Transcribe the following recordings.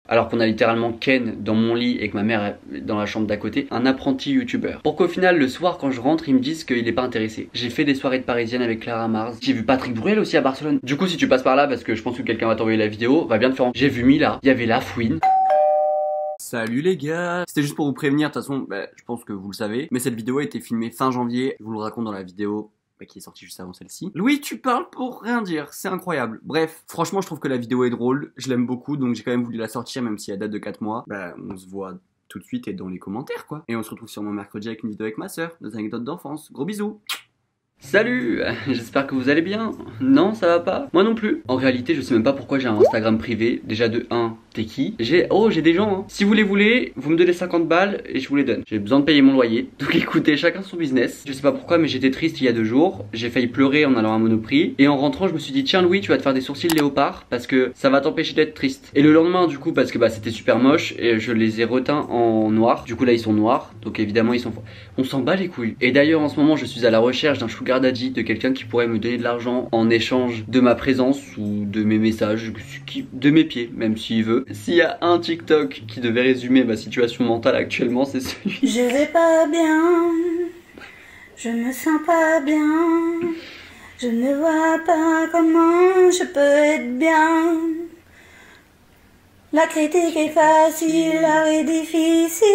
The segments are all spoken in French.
alors qu'on a littéralement Ken dans mon lit et que ma mère est dans la chambre d'à côté, un apprenti youtubeur. Pour qu'au final le soir quand je rentre ils me disent qu'il est pas intéressé. J'ai fait des soirées de parisienne avec Clara Mars, j'ai vu Patrick Bruel aussi à Barcelone. Du coup si tu passes par là, parce que je pense que quelqu'un va t'envoyer la vidéo, va bien te faire. J'ai vu Mila, il y avait La Fouine. Salut les gars, c'était juste pour vous prévenir, de toute façon je pense que vous le savez, mais cette vidéo a été filmée fin janvier, je vous le raconte dans la vidéo qui est sortie juste avant celle-ci. Louis, tu parles pour rien dire, c'est incroyable. Bref, franchement je trouve que la vidéo est drôle, je l'aime beaucoup, donc j'ai quand même voulu la sortir même si elle date de 4 mois. On se voit tout de suite et dans les commentaires quoi. Et on se retrouve sûrement mercredi avec une vidéo avec ma soeur, des anecdotes d'enfance. Gros bisous. Salut, j'espère que vous allez bien. Non, ça va pas? Moi non plus. En réalité, je sais même pas pourquoi j'ai un Instagram privé. Déjà de 1, t'es qui? J'ai des gens hein. Si vous les voulez, vous me donnez 50 balles et je vous les donne. J'ai besoin de payer mon loyer. Donc écoutez, chacun son business. Je sais pas pourquoi mais j'étais triste il y a 2 jours. J'ai failli pleurer en allant à Monoprix. Et en rentrant, je me suis dit tiens Louis, tu vas te faire des sourcils léopard parce que ça va t'empêcher d'être triste. Et le lendemain du coup, parce que c'était super moche et je les ai reteints en noir. Du coup là ils sont noirs. Donc évidemment ils sont... On s'en bat les couilles. Et d'ailleurs en ce moment je suis à la recherche d'un sugar daddy, de quelqu'un qui pourrait me donner de l'argent en échange de ma présence ou de mes messages, de mes pieds, même s'il veut. S'il y a un TikTok qui devait résumer ma situation mentale actuellement, c'est celui. Je vais pas bien, je me sens pas bien, je ne vois pas comment je peux être bien. La critique est facile, l'art est difficile.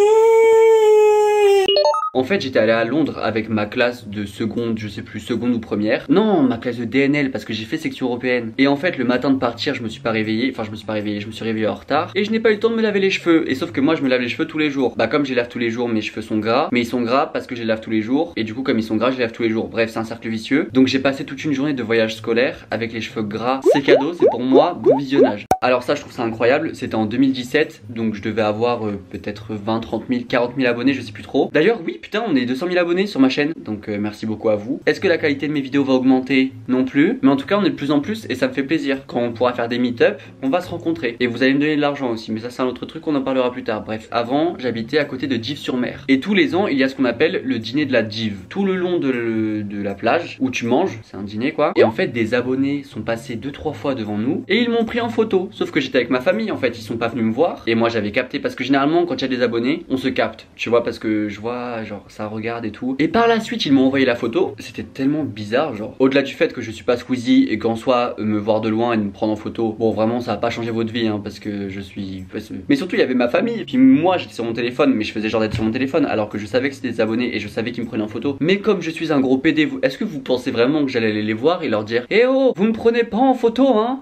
En fait j'étais allé à Londres avec ma classe de seconde, je sais plus, seconde ou première. Non, ma classe de DNL parce que j'ai fait section européenne. Et en fait le matin de partir je me suis pas réveillé, enfin je me suis réveillé en retard. Et je n'ai pas eu le temps de me laver les cheveux. Et sauf que moi je me lave les cheveux tous les jours. Comme je les lave tous les jours mes cheveux sont gras. Mais ils sont gras parce que je les lave tous les jours. Et du coup comme ils sont gras je les lave tous les jours. Bref c'est un cercle vicieux. Donc j'ai passé toute une journée de voyage scolaire avec les cheveux gras. C'est cadeau, c'est pour moi, bon visionnage. Alors ça je trouve ça incroyable, c'était en 2017. Donc je devais avoir peut-être 20, 30 000, 40 000 abonnés, je sais plus trop. D'ailleurs oui putain on est 200 000 abonnés sur ma chaîne, donc merci beaucoup à vous. Est-ce que la qualité de mes vidéos va augmenter? Non plus, mais en tout cas on est de plus en plus et ça me fait plaisir. Quand on pourra faire des meet-up, on va se rencontrer. Et vous allez me donner de l'argent aussi, mais ça c'est un autre truc, on en parlera plus tard. Bref, avant j'habitais à côté de Dives-sur-Mer. Et tous les ans il y a ce qu'on appelle le dîner de la Dive. Tout le long de la plage où tu manges, c'est un dîner quoi. Et en fait des abonnés sont passés 2-3 fois devant nous et ils m'ont pris en photo. Sauf que j'étais avec ma famille en fait, ils sont pas venus me voir. Et moi j'avais capté parce que généralement quand il y a des abonnés, on se capte. Tu vois, parce que je vois genre ça regarde et tout. Et par la suite ils m'ont envoyé la photo. C'était tellement bizarre, genre au-delà du fait que je suis pas Squeezie et qu'en soi me voir de loin et me prendre en photo, bon vraiment ça va pas changer votre vie hein, parce que je suis... Mais surtout il y avait ma famille. Et puis moi j'étais sur mon téléphone, mais je faisais genre d'être sur mon téléphone alors que je savais que c'était des abonnés et je savais qu'ils me prenaient en photo. Mais comme je suis un gros PD, est-ce que vous pensez vraiment que j'allais aller les voir et leur dire eh oh vous me prenez pas en photo hein?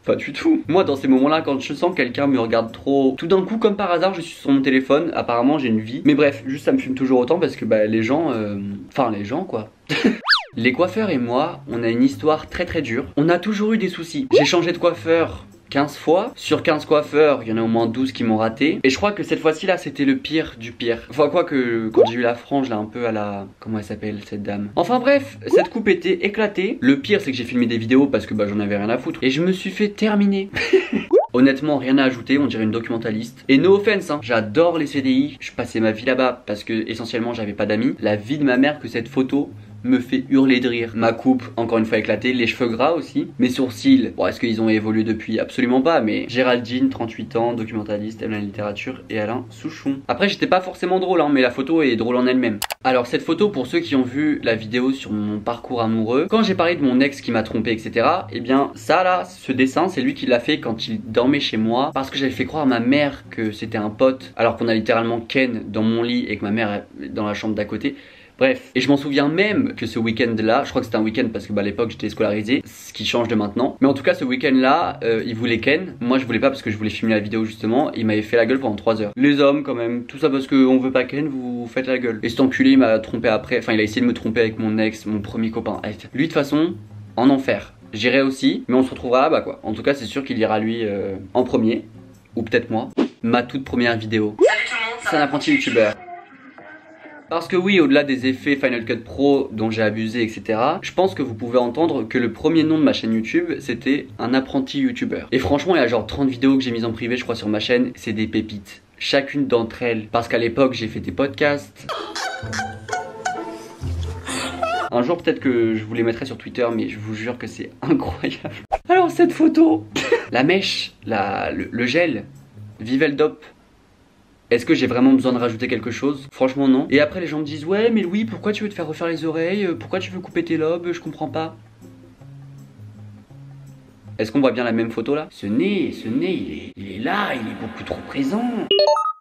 Pas du tout. Moi dans ces moments là quand je sens que quelqu'un me regarde trop, tout d'un coup comme par hasard je suis sur mon téléphone. Apparemment j'ai une vie. Mais bref, juste ça me fume toujours autant parce que les gens enfin les gens quoi. Les coiffeurs et moi on a une histoire très dure. On a toujours eu des soucis. J'ai changé de coiffeur 15 fois. Sur 15 coiffeurs, il y en a au moins 12 qui m'ont raté. Et je crois que cette fois-ci là, c'était le pire du pire. Enfin, quoi que quand j'ai eu la frange là, un peu à la... Comment elle s'appelle cette dame? Enfin bref, cette coupe était éclatée. Le pire, c'est que j'ai filmé des vidéos parce que j'en avais rien à foutre. Et je me suis fait terminer. Honnêtement, rien à ajouter, on dirait une documentaliste. Et no offense, hein, j'adore les CDI. Je passais ma vie là-bas parce que essentiellement j'avais pas d'amis. La vie de ma mère que cette photo me fait hurler de rire. Ma coupe, encore une fois éclatée, les cheveux gras aussi. Mes sourcils, bon est-ce qu'ils ont évolué depuis? Absolument pas, mais Géraldine, 38 ans, documentaliste, aime la littérature, et Alain Souchon. Après j'étais pas forcément drôle hein, mais la photo est drôle en elle-même. Alors cette photo, pour ceux qui ont vu la vidéo sur mon parcours amoureux, quand j'ai parlé de mon ex qui m'a trompé etc, et bien ça là, ce dessin c'est lui qui l'a fait quand il dormait chez moi, parce que j'avais fait croire à ma mère que c'était un pote, alors qu'on a littéralement Ken dans mon lit et que ma mère est dans la chambre d'à côté. Bref, et je m'en souviens même que ce week-end là, je crois que c'était un week-end parce que à l'époque j'étais scolarisé, ce qui change de maintenant. Mais en tout cas ce week-end là, il voulait Ken, moi je voulais pas parce que je voulais filmer la vidéo justement, et il m'avait fait la gueule pendant 3 heures. Les hommes quand même, tout ça parce qu'on veut pas Ken, vous faites la gueule. Et cet enculé il m'a trompé après, enfin il a essayé de me tromper avec mon ex, mon premier copain. Lui de toute façon, en enfer. J'irai aussi, mais on se retrouvera là-bas quoi. En tout cas c'est sûr qu'il ira lui en premier, ou peut-être moi. Ma toute première vidéo. Salut tout le monde, c'est un apprenti youtubeur. Parce que oui, au-delà des effets Final Cut Pro dont j'ai abusé, etc., je pense que vous pouvez entendre que le premier nom de ma chaîne YouTube, c'était un apprenti youtubeur. Et franchement, il y a genre 30 vidéos que j'ai mises en privé, je crois, sur ma chaîne, c'est des pépites. Chacune d'entre elles. Parce qu'à l'époque, j'ai fait des podcasts. Un jour, peut-être que je vous les mettrai sur Twitter, mais je vous jure que c'est incroyable. Alors, cette photo, la mèche, le gel, Viveldop. Est-ce que j'ai vraiment besoin de rajouter quelque chose? Franchement non. Et après les gens me disent ouais mais Louis pourquoi tu veux te faire refaire les oreilles? Pourquoi tu veux couper tes lobes? Je comprends pas. Est-ce qu'on voit bien la même photo là? Ce nez il est là, il est beaucoup trop présent.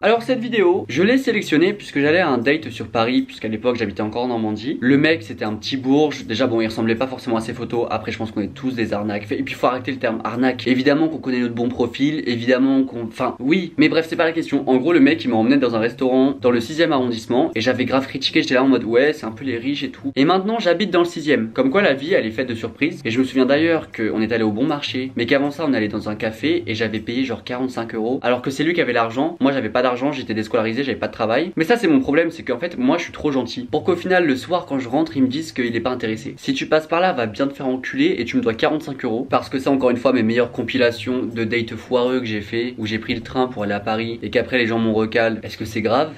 Alors cette vidéo, je l'ai sélectionnée puisque j'allais à un date sur Paris, puisqu'à l'époque j'habitais encore en Normandie. Le mec c'était un petit bourge, déjà bon il ressemblait pas forcément à ses photos, après je pense qu'on est tous des arnaques. Et puis faut arrêter le terme arnaque, évidemment qu'on connaît notre bon profil, évidemment qu'on... Enfin oui, mais bref c'est pas la question. En gros le mec il m'a emmené dans un restaurant dans le 6ème arrondissement et j'avais grave critiqué, j'étais là en mode ouais c'est un peu les riches et tout. Et maintenant j'habite dans le 6ème, comme quoi la vie elle est faite de surprises. Et je me souviens d'ailleurs qu'on est allé au bon marché, mais qu'avant ça on allait dans un café et j'avais payé genre 45 €, alors que c'est lui qui avait l'argent, moi j'avais pas d'argent, j'étais déscolarisé, j'avais pas de travail. Mais ça c'est mon problème, c'est qu'en fait moi je suis trop gentil pour qu'au final le soir quand je rentre ils me disent qu'il est pas intéressé. Si tu passes par là va bien te faire enculer et tu me dois 45 €, parce que ça encore une fois mes meilleures compilations de dates foireux que j'ai fait, où j'ai pris le train pour aller à Paris et qu'après les gens m'ont recalé. Est-ce que c'est grave?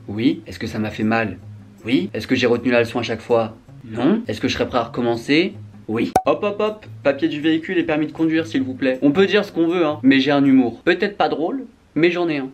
Oui. Est-ce que ça m'a fait mal? Oui. Est-ce que j'ai retenu la leçon à chaque fois? Non. Est-ce que je serais prêt à recommencer? Oui. Hop hop hop, papier du véhicule et permis de conduire s'il vous plaît. On peut dire ce qu'on veut hein, mais j'ai un humour. Peut-être pas drôle, mais j'en ai un.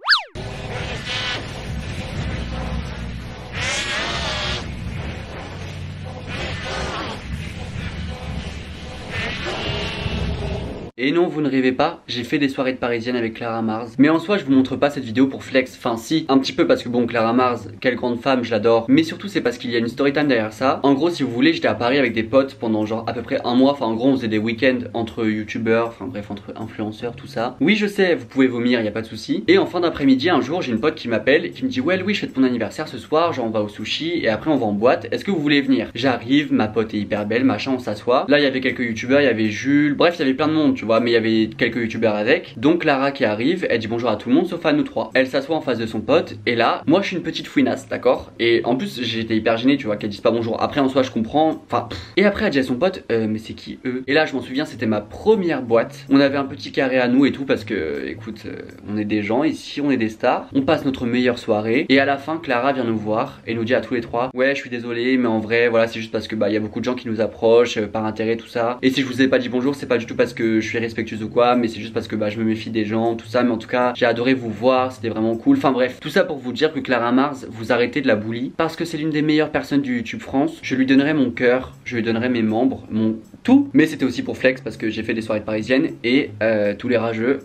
Et non, vous ne rêvez pas, j'ai fait des soirées de parisienne avec Clara Mars. Mais en soi, je vous montre pas cette vidéo pour flex. Enfin si, un petit peu parce que bon, Clara Mars, quelle grande femme, je l'adore. Mais surtout c'est parce qu'il y a une story time derrière ça. En gros, si vous voulez, j'étais à Paris avec des potes pendant genre à peu près un mois. Enfin en gros, on faisait des week-ends entre youtubeurs, enfin bref, entre influenceurs, tout ça. Oui, je sais, vous pouvez vomir, y a pas de souci. Et en fin d'après-midi, un jour, j'ai une pote qui m'appelle et qui me dit ouais Louis, je fête ton anniversaire ce soir, genre on va au sushi et après on va en boîte. Est-ce que vous voulez venir? J'arrive, ma pote est hyper belle, machin, on s'assoit. Là, il y avait quelques youtubeurs, il y avait Jules, bref, il y avait plein de monde, tu vois, mais il y avait quelques youtubeurs avec. Donc Clara qui arrive, elle dit bonjour à tout le monde sauf à nous trois. Elle s'assoit en face de son pote et là, moi je suis une petite fouinasse, d'accord? Et en plus j'étais hyper gêné, tu vois, qu'elle dise pas bonjour. Après en soi je comprends, enfin et après elle dit à son pote mais c'est qui eux? Et là je m'en souviens, c'était ma première boîte. On avait un petit carré à nous et tout parce que écoute, on est des gens ici, on est des stars. On passe notre meilleure soirée et à la fin Clara vient nous voir et nous dit à tous les trois ouais je suis désolé mais en vrai voilà c'est juste parce que bah il y a beaucoup de gens qui nous approchent par intérêt tout ça. Et si je vous ai pas dit bonjour c'est pas du tout parce que je suis respectueuse ou quoi, mais c'est juste parce que bah je me méfie des gens, tout ça. Mais en tout cas j'ai adoré vous voir, c'était vraiment cool. Enfin bref, tout ça pour vous dire que Clara Mars, vous arrêtez de la bully parce que c'est l'une des meilleures personnes du YouTube France. Je lui donnerai mon cœur, je lui donnerai mes membres, mon tout. Mais c'était aussi pour flex parce que j'ai fait des soirées parisiennes et tous les rageux.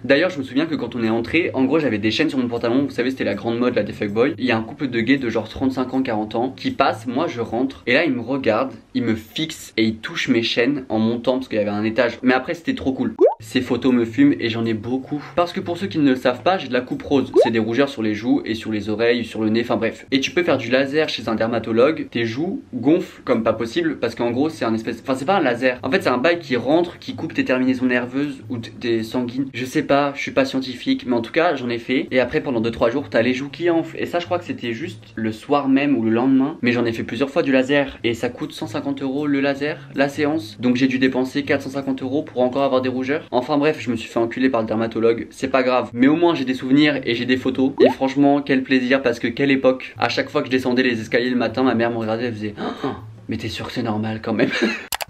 D'ailleurs je me souviens que quand on est entré, en gros j'avais des chaînes sur mon pantalon, vous savez c'était la grande mode là des fuckboys. Il y a un couple de gays de genre 35 ans, 40 ans qui passe, moi je rentre et là ils me regardent, ils me fixent et ils touchent mes chaînes en montant parce qu'il y avait un étage. Mais après c'était trop cool. Ces photos me fument et j'en ai beaucoup. Parce que pour ceux qui ne le savent pas, j'ai de la coupe rose. C'est des rougeurs sur les joues et sur les oreilles, sur le nez, enfin bref. Et tu peux faire du laser chez un dermatologue. Tes joues gonflent comme pas possible parce qu'en gros c'est un espèce... Enfin c'est pas un laser. En fait c'est un bail qui rentre, qui coupe tes terminaisons nerveuses ou tes sanguines. Je sais pas, je suis pas scientifique. Mais en tout cas j'en ai fait. Et après pendant 2-3 jours t'as les joues qui enflent. Et ça je crois que c'était juste le soir même ou le lendemain. Mais j'en ai fait plusieurs fois du laser. Et ça coûte 150 € le laser, la séance. Donc j'ai dû dépenser 450 € pour encore avoir des rougeurs. Enfin bref, je me suis fait enculer par le dermatologue, c'est pas grave. Mais au moins j'ai des souvenirs et j'ai des photos. Et franchement, quel plaisir parce que quelle époque. À chaque fois que je descendais les escaliers le matin, ma mère me regardait, elle faisait oh, mais t'es sûr que c'est normal quand même.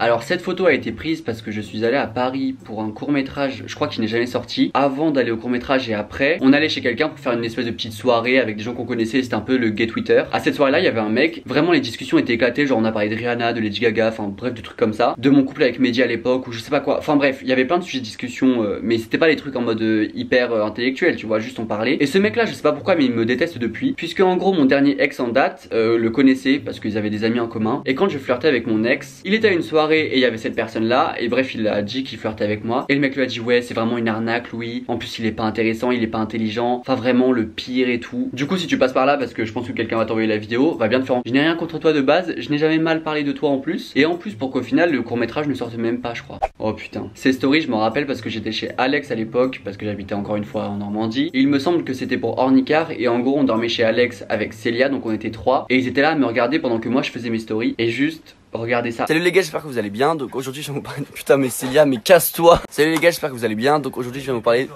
Alors cette photo a été prise parce que je suis allé à Paris pour un court-métrage, je crois qu'il n'est jamais sorti. Avant d'aller au court-métrage et après, on allait chez quelqu'un pour faire une espèce de petite soirée avec des gens qu'on connaissait, c'était un peu le gay Twitter. À cette soirée-là, il y avait un mec, vraiment les discussions étaient éclatées, genre on a parlé de Rihanna, de Lady Gaga, enfin bref de trucs comme ça. De mon couple avec Mehdi à l'époque ou je sais pas quoi. Enfin bref, il y avait plein de sujets de discussion, mais c'était pas les trucs en mode hyper intellectuel, tu vois, juste on parlait. Et ce mec-là, je sais pas pourquoi, mais il me déteste depuis. Puisque en gros, mon dernier ex en date le connaissait parce qu'ils avaient des amis en commun. Et quand je flirtais avec mon ex, il était à une soirée et il y avait cette personne là et bref il a dit qu'il flirtait avec moi et le mec lui a dit ouais c'est vraiment une arnaque Louis, en plus il est pas intéressant, il est pas intelligent, enfin vraiment le pire et tout. Du coup si tu passes par là parce que je pense que quelqu'un va t'envoyer la vidéo, va bien te faire. Je n'ai rien contre toi de base, je n'ai jamais mal parlé de toi en plus et en plus pour qu'au final le court-métrage ne sorte même pas je crois. Oh putain. Ces stories je m'en rappelle parce que j'étais chez Alex à l'époque parce que j'habitais encore une fois en Normandie et il me semble que c'était pour Ornicar et en gros on dormait chez Alex avec Célia donc on était 3 et ils étaient là à me regarder pendant que moi je faisais mes stories et juste regardez ça. Salut les gars, j'espère que vous allez bien. Donc aujourd'hui je vais vous parler de... Putain mais Célia, mais casse-toi. Salut les gars, j'espère que vous allez bien. Donc aujourd'hui je vais vous parler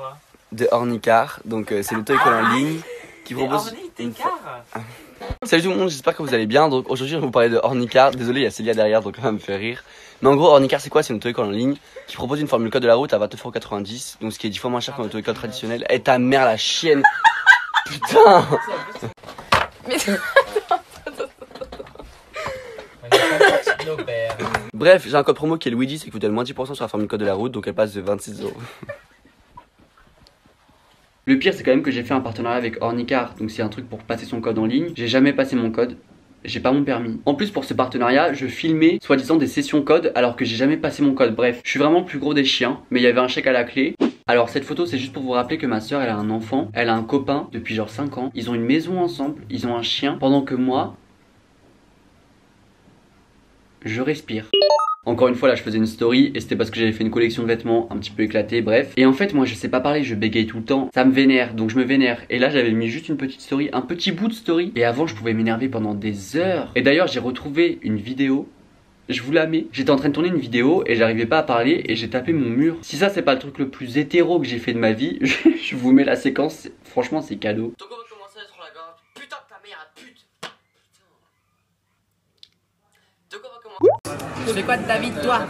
de Ornicar. Donc c'est le toy call en ligne qui propose... Salut tout le monde, j'espère que vous allez bien. Donc aujourd'hui je vais vous parler de Ornicar. Désolé, il y a Célia derrière donc ça me fait rire. Mais en gros Ornicar c'est quoi? C'est une auto-école en ligne qui propose une formule code de la route à 29,90 €, donc ce qui est 10 fois moins cher qu'une auto-école traditionnelle. Et ta mère la chienne. Putain. Mais bref, j'ai un code promo qui est Luigi, c'est que vous donne moins 10% sur la formule code de la route, donc elle passe de 26 €. Le pire c'est quand même que j'ai fait un partenariat avec Ornicar, donc c'est un truc pour passer son code en ligne. J'ai jamais passé mon code, j'ai pas mon permis. En plus pour ce partenariat, je filmais soi-disant des sessions code alors que j'ai jamais passé mon code. Bref, je suis vraiment le plus gros des chiens, mais il y avait un chèque à la clé. Alors cette photo c'est juste pour vous rappeler que ma soeur elle a un enfant, elle a un copain depuis genre 5 ans. Ils ont une maison ensemble, ils ont un chien, pendant que moi, je respire. Encore une fois là je faisais une story et c'était parce que j'avais fait une collection de vêtements un petit peu éclatée, bref. Et en fait moi je sais pas parler, je bégaye tout le temps, ça me vénère, donc je me vénère. Et là j'avais mis juste une petite story, un petit bout de story. Et avant je pouvais m'énerver pendant des heures. Et d'ailleurs j'ai retrouvé une vidéo, je vous la mets. J'étais en train de tourner une vidéo et j'arrivais pas à parler et j'ai tapé mon mur. Si ça c'est pas le truc le plus hétéro que j'ai fait de ma vie, je vous mets la séquence, franchement c'est cadeau. Donc on va commencer à être la gorge. Putain ta mère, pute. Donc on va commencer. Tu fais quoi de ta vie, toi?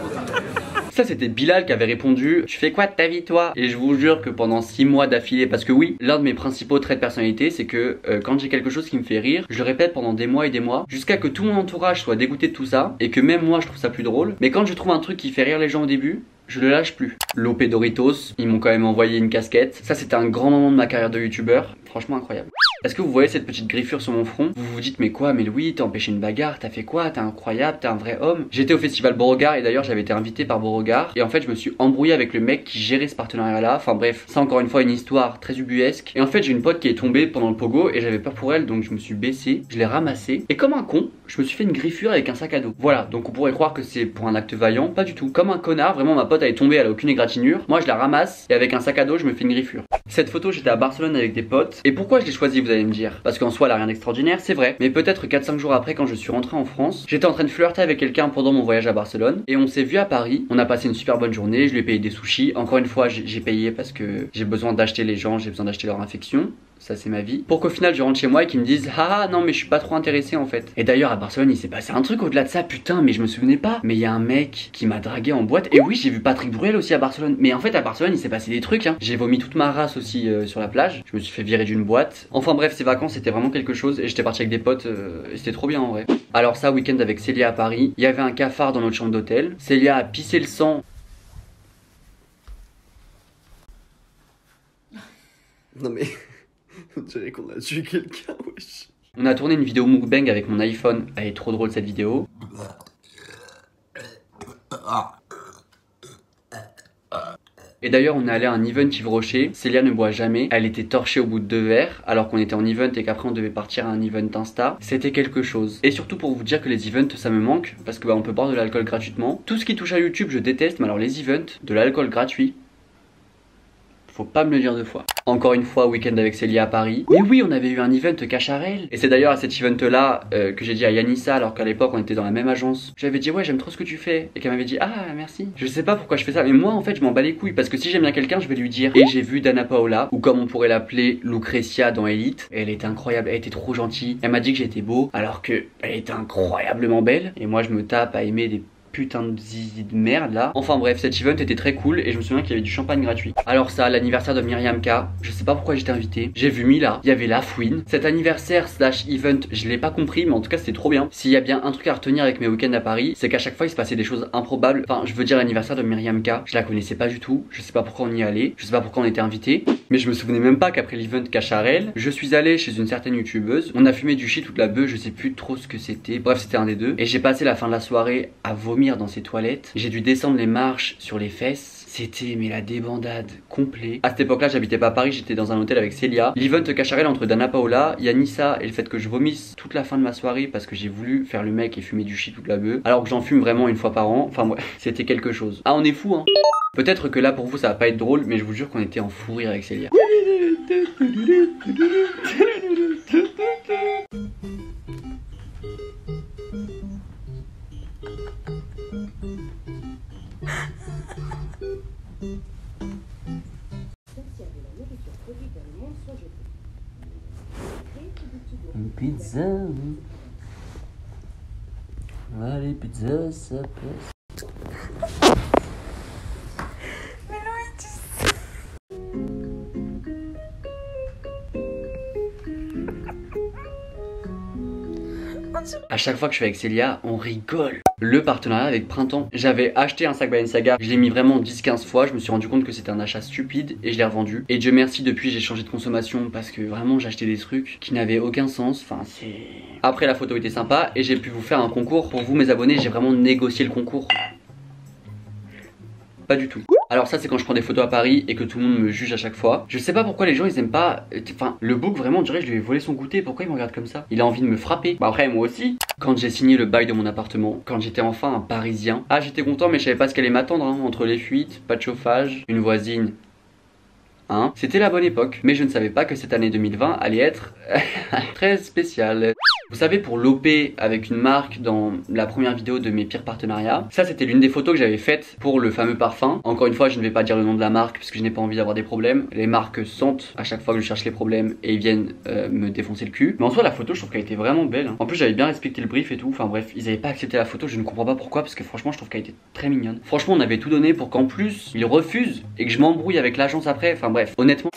Ça c'était Bilal qui avait répondu « Tu fais quoi de ta vie toi ?» Et je vous jure que pendant 6 mois d'affilée, parce que oui, l'un de mes principaux traits de personnalité c'est que quand j'ai quelque chose qui me fait rire, je le répète pendant des mois et des mois, jusqu'à que tout mon entourage soit dégoûté de tout ça, et que même moi je trouve ça plus drôle. Mais quand je trouve un truc qui fait rire les gens au début, je le lâche plus. L'OP Doritos, ils m'ont quand même envoyé une casquette. Ça c'était un grand moment de ma carrière de youtubeur, franchement incroyable. Est-ce que vous voyez cette petite griffure sur mon front? Vous vous dites mais quoi, mais Louis, t'as empêché une bagarre, t'as fait quoi? T'es incroyable, t'es un vrai homme. J'étais au festival Beauregard et d'ailleurs j'avais été invité par Beauregard. Et en fait je me suis embrouillé avec le mec qui gérait ce partenariat là. Enfin bref, c'est encore une fois une histoire très ubuesque. Et en fait j'ai une pote qui est tombée pendant le pogo et j'avais peur pour elle, donc je me suis baissé, je l'ai ramassé. Et comme un con, je me suis fait une griffure avec un sac à dos. Voilà, donc on pourrait croire que c'est pour un acte vaillant, pas du tout. Comme un connard, vraiment ma pote elle est tombée, elle a aucune égratignure. Moi je la ramasse et avec un sac à dos je me fais une griffure. Cette photo j'étais à Barcelone avec des potes. Et pourquoi je l'ai choisie vous allez me dire? Parce qu'en soi elle a rien d'extraordinaire, c'est vrai. Mais peut-être 4-5 jours après quand je suis rentré en France, j'étais en train de flirter avec quelqu'un pendant mon voyage à Barcelone. Et on s'est vu à Paris, on a passé une super bonne journée, je lui ai payé des sushis. Encore une fois j'ai payé parce que j'ai besoin d'acheter les gens, j'ai besoin d'acheter leur infection. Ça c'est ma vie. Pour qu'au final je rentre chez moi et qu'ils me disent ah non mais je suis pas trop intéressé en fait. Et d'ailleurs à Barcelone il s'est passé un truc au-delà de ça, putain mais je me souvenais pas. Mais il y a un mec qui m'a dragué en boîte. Et oui j'ai vu Patrick Bruel aussi à Barcelone. Mais en fait à Barcelone il s'est passé des trucs hein. J'ai vomi toute ma race aussi sur la plage. Je me suis fait virer d'une boîte. Enfin bref ces vacances c'était vraiment quelque chose. Et j'étais parti avec des potes et c'était trop bien en vrai. Alors ça week-end avec Célia à Paris. Il y avait un cafard dans notre chambre d'hôtel. Célia a pissé le sang. Non mais... On dirait qu'on a tué quelqu'un, wesh. On a tourné une vidéo mukbang avec mon iPhone. Elle est trop drôle cette vidéo. Et d'ailleurs on est allé à un event Yves Rocher. Célia ne boit jamais. Elle était torchée au bout de 2 verres alors qu'on était en event et qu'après on devait partir à un event Insta. C'était quelque chose. Et surtout pour vous dire que les events ça me manque. Parce que bah, on peut boire de l'alcool gratuitement. Tout ce qui touche à YouTube je déteste. Mais alors les events, de l'alcool gratuit, faut pas me le dire 2 fois. Encore une fois, week-end avec Célia à Paris. Mais oui, on avait eu un event Cacharel. Et c'est d'ailleurs à cet event là que j'ai dit à Yanissa, alors qu'à l'époque on était dans la même agence. J'avais dit ouais j'aime trop ce que tu fais. Et qu'elle m'avait dit ah merci. Je sais pas pourquoi je fais ça, mais moi en fait je m'en bats les couilles. Parce que si j'aime bien quelqu'un je vais lui dire. Et j'ai vu Dana Paola, ou comme on pourrait l'appeler Lucretia dans Elite. Et elle était incroyable, elle était trop gentille. Elle m'a dit que j'étais beau, alors que elle était incroyablement belle. Et moi je me tape à aimer des putain de zizi de merde là. Enfin bref, cet event était très cool et je me souviens qu'il y avait du champagne gratuit. Alors ça, l'anniversaire de Myriam K, je sais pas pourquoi j'étais invité. J'ai vu Mila, il y avait la fouine. Cet anniversaire slash event, je l'ai pas compris mais en tout cas c'était trop bien. S'il y a bien un truc à retenir avec mes week-ends à Paris, c'est qu'à chaque fois il se passait des choses improbables. Enfin je veux dire l'anniversaire de Myriam K, je la connaissais pas du tout. Je sais pas pourquoi on y allait, je sais pas pourquoi on était invité. Mais je me souvenais même pas qu'après l'event Cacharel, je suis allé chez une certaine youtubeuse. On a fumé du shit toute la beuh, je sais plus trop ce que c'était. Bref c'était un des deux. Et j'ai passé la fin de la soirée à vomir dans ses toilettes. J'ai dû descendre les marches sur les fesses. C'était mais la débandade complet. À cette époque là j'habitais pas à Paris, j'étais dans un hôtel avec Célia. L'event Cacharel entre Dana Paola, Yanissa et le fait que je vomisse toute la fin de ma soirée parce que j'ai voulu faire le mec et fumer du shit toute la beuh. Alors que j'en fume vraiment une fois par an. Enfin ouais, c'était quelque chose. Ah on est fou hein. Peut-être que là pour vous ça va pas être drôle mais je vous jure qu'on était en fou rire avec Célia. Une pizza. Allez, pizza, ça passe. Mais Louis, tu sais. À chaque fois que je suis avec Célia, on rigole. Le partenariat avec Printemps. J'avais acheté un sac Balenciaga, je l'ai mis vraiment 10-15 fois, je me suis rendu compte que c'était un achat stupide et je l'ai revendu. Et Dieu merci, depuis j'ai changé de consommation parce que vraiment j'ai acheté des trucs qui n'avaient aucun sens. Enfin c'est... Après la photo était sympa et j'ai pu vous faire un concours. Pour vous mes abonnés, j'ai vraiment négocié le concours. Pas du tout. Alors ça c'est quand je prends des photos à Paris et que tout le monde me juge à chaque fois. Je sais pas pourquoi les gens ils aiment pas. Enfin le book vraiment on dirait que je lui ai volé son goûter. Pourquoi il me regarde comme ça? Il a envie de me frapper. Bah après moi aussi. Quand j'ai signé le bail de mon appartement, quand j'étais enfin un Parisien. Ah j'étais content mais je savais pas ce qu'allait m'attendre hein. Entre les fuites, pas de chauffage, une voisine. Hein, c'était la bonne époque, mais je ne savais pas que cette année 2020 allait être très spéciale. Vous savez, pour l'OP avec une marque dans la première vidéo de mes pires partenariats, ça c'était l'une des photos que j'avais faites pour le fameux parfum. Encore une fois, je ne vais pas dire le nom de la marque puisque je n'ai pas envie d'avoir des problèmes. Les marques sentent à chaque fois que je cherche les problèmes et ils viennent me défoncer le cul. Mais en soi, la photo, je trouve qu'elle était vraiment belle. En plus, j'avais bien respecté le brief et tout. Enfin bref, ils n'avaient pas accepté la photo, je ne comprends pas pourquoi parce que franchement, je trouve qu'elle était très mignonne. Franchement, on avait tout donné pour qu'en plus, ils refusent et que je m'embrouille avec l'agence après. Enfin bref, honnêtement...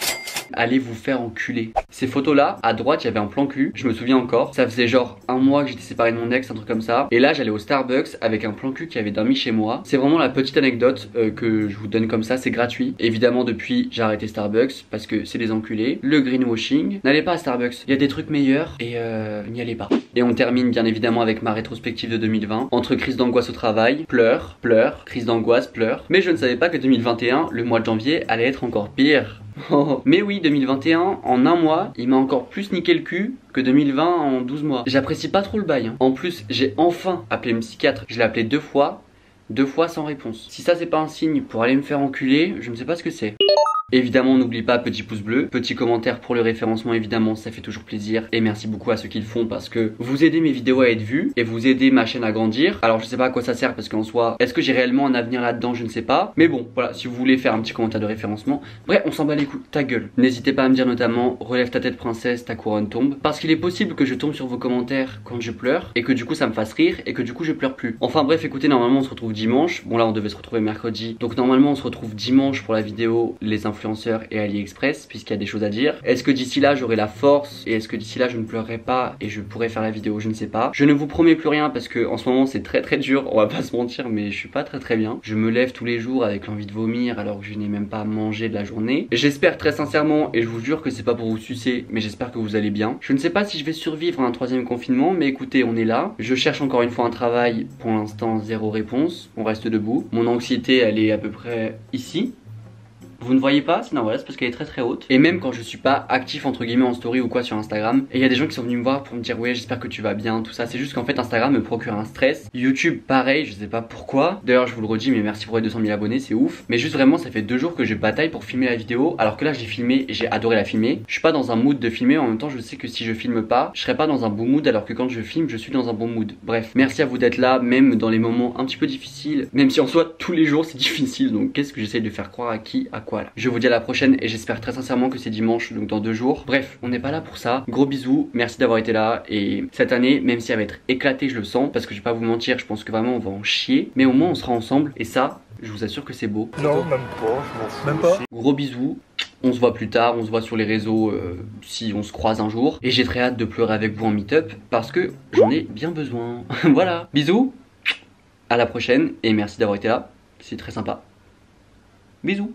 Allez vous faire enculer. Ces photos là, à droite il y avait un plan cul, je me souviens encore. Ça faisait genre un mois que j'étais séparé de mon ex, un truc comme ça. Et là j'allais au Starbucks avec un plan cul qui avait dormi chez moi. C'est vraiment la petite anecdote que je vous donne comme ça, c'est gratuit. Évidemment depuis j'ai arrêté Starbucks parce que c'est des enculés. Le greenwashing, n'allez pas à Starbucks, il y a des trucs meilleurs et n'y allez pas. Et on termine bien évidemment avec ma rétrospective de 2020. Entre crise d'angoisse au travail, pleurs, crise d'angoisse, pleurs. Mais je ne savais pas que 2021, le mois de janvier, allait être encore pire. Mais oui, 2021, en un mois, il m'a encore plus niqué le cul que 2020 en 12 mois. J'apprécie pas trop le bail. Hein. En plus, j'ai enfin appelé le psychiatre. Je l'ai appelé 2 fois sans réponse. Si ça c'est pas un signe pour aller me faire enculer, je ne sais pas ce que c'est. Évidemment, n'oublie pas petit pouce bleu, petit commentaire pour le référencement évidemment, ça fait toujours plaisir. Et merci beaucoup à ceux qui le font parce que vous aidez mes vidéos à être vues et vous aidez ma chaîne à grandir. Alors je sais pas à quoi ça sert parce qu'en soi, est-ce que j'ai réellement un avenir là-dedans, je ne sais pas. Mais bon, voilà, si vous voulez faire un petit commentaire de référencement, bref, on s'en bat les couilles, ta gueule. N'hésitez pas à me dire notamment, relève ta tête princesse, ta couronne tombe. Parce qu'il est possible que je tombe sur vos commentaires quand je pleure et que du coup ça me fasse rire et que du coup je pleure plus. Enfin bref, écoutez, normalement on se retrouve dimanche. Bon là on devait se retrouver mercredi. Donc normalement on se retrouve dimanche pour la vidéo les influenceurs et AliExpress puisqu'il y a des choses à dire. Est-ce que d'ici là j'aurai la force et est-ce que d'ici là je ne pleurerai pas et je pourrai faire la vidéo? Je ne sais pas. Je ne vous promets plus rien parce que en ce moment c'est très dur, on va pas se mentir, mais je suis pas très bien. Je me lève tous les jours avec l'envie de vomir alors que je n'ai même pas mangé de la journée. J'espère très sincèrement et je vous jure que c'est pas pour vous sucer, mais j'espère que vous allez bien. Je ne sais pas si je vais survivre à un 3e confinement, mais écoutez, on est là. Je cherche encore une fois un travail, pour l'instant 0 réponse, on reste debout. Mon anxiété elle est à peu près ici. Vous ne voyez pas, sinon voilà, c'est parce qu'elle est très haute. Et même quand je suis pas actif entre guillemets en story ou quoi sur Instagram, et il y a des gens qui sont venus me voir pour me dire ouais j'espère que tu vas bien, tout ça. C'est juste qu'en fait Instagram me procure un stress. YouTube pareil, je sais pas pourquoi. D'ailleurs je vous le redis, mais merci pour les 200 000 abonnés, c'est ouf. Mais juste vraiment ça fait 2 jours que je bataille pour filmer la vidéo. Alors que là j'ai filmé et j'ai adoré la filmer. Je suis pas dans un mood de filmer, en même temps je sais que si je filme pas, je serai pas dans un bon mood, alors que quand je filme je suis dans un bon mood. Bref, merci à vous d'être là, même dans les moments un petit peu difficiles. Même si en soi tous les jours c'est difficile, donc qu'est-ce que j'essaie de faire croire à qui, à quoi là. Je vous dis à la prochaine et j'espère très sincèrement que c'est dimanche, donc dans 2 jours. Bref, on n'est pas là pour ça. Gros bisous, merci d'avoir été là. Et cette année, même si elle va être éclatée, je le sens, parce que je vais pas vous mentir, je pense que vraiment on va en chier, mais au moins on sera ensemble et ça, je vous assure que c'est beau. Non, même pas, je m'en fous. Même pas. Gros bisous. On se voit plus tard, on se voit sur les réseaux si on se croise un jour. Et j'ai très hâte de pleurer avec vous en meet-up parce que j'en ai bien besoin. Voilà, bisous, à la prochaine et merci d'avoir été là, c'est très sympa. Bisous.